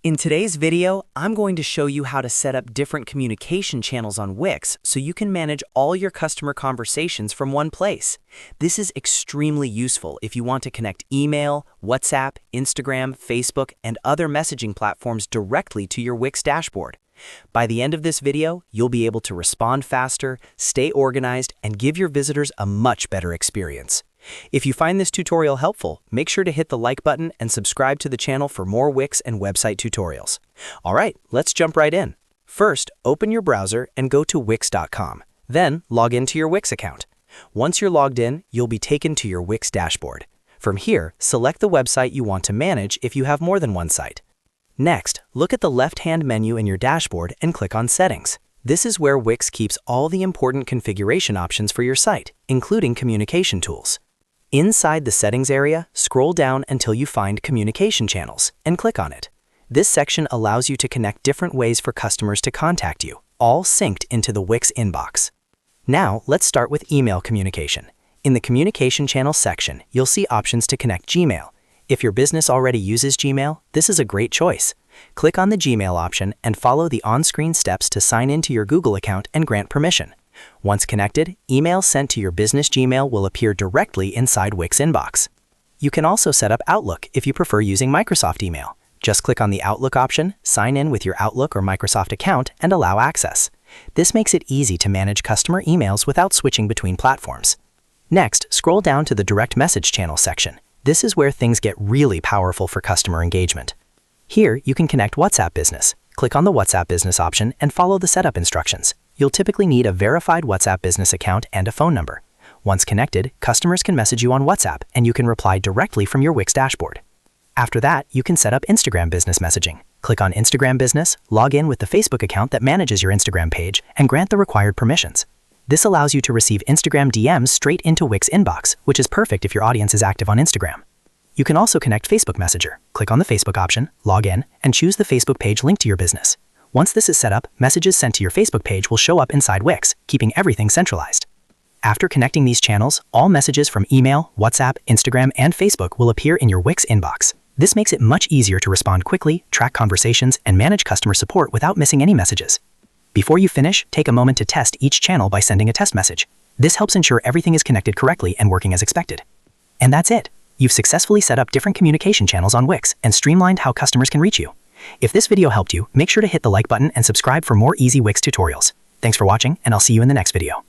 In today's video, I'm going to show you how to set up different communication channels on Wix so you can manage all your customer conversations from one place. This is extremely useful if you want to connect email, WhatsApp, Instagram, Facebook, and other messaging platforms directly to your Wix dashboard. By the end of this video, you'll be able to respond faster, stay organized, and give your visitors a much better experience. If you find this tutorial helpful, make sure to hit the like button and subscribe to the channel for more Wix and website tutorials. All right, let's jump right in. First, open your browser and go to wix.com. Then, log into your Wix account. Once you're logged in, you'll be taken to your Wix dashboard. From here, select the website you want to manage if you have more than one site. Next, look at the left-hand menu in your dashboard and click on Settings. This is where Wix keeps all the important configuration options for your site, including communication tools. Inside the Settings area, scroll down until you find Communication Channels and click on it. This section allows you to connect different ways for customers to contact you, all synced into the Wix inbox. Now, let's start with email communication. In the Communication Channels section, you'll see options to connect Gmail. If your business already uses Gmail, this is a great choice. Click on the Gmail option and follow the on-screen steps to sign into your Google account and grant permission. Once connected, emails sent to your business Gmail will appear directly inside Wix inbox. You can also set up Outlook if you prefer using Microsoft email. Just click on the Outlook option, sign in with your Outlook or Microsoft account, and allow access. This makes it easy to manage customer emails without switching between platforms. Next, scroll down to the Direct Message Channel section. This is where things get really powerful for customer engagement. Here, you can connect WhatsApp Business. Click on the WhatsApp Business option and follow the setup instructions. You'll typically need a verified WhatsApp Business account and a phone number. Once connected, customers can message you on WhatsApp and you can reply directly from your Wix dashboard. After that, you can set up Instagram Business messaging. Click on Instagram Business, log in with the Facebook account that manages your Instagram page, and grant the required permissions. This allows you to receive Instagram DMs straight into Wix inbox, which is perfect if your audience is active on Instagram. You can also connect Facebook Messenger. Click on the Facebook option, log in, and choose the Facebook page linked to your business. Once this is set up, messages sent to your Facebook page will show up inside Wix, keeping everything centralized. After connecting these channels, all messages from email, WhatsApp, Instagram, and Facebook will appear in your Wix inbox. This makes it much easier to respond quickly, track conversations, and manage customer support without missing any messages. Before you finish, take a moment to test each channel by sending a test message. This helps ensure everything is connected correctly and working as expected. And that's it. You've successfully set up different communication channels on Wix and streamlined how customers can reach you. If this video helped you, make sure to hit the like button and subscribe for more easy Wix tutorials. Thanks for watching, and I'll see you in the next video.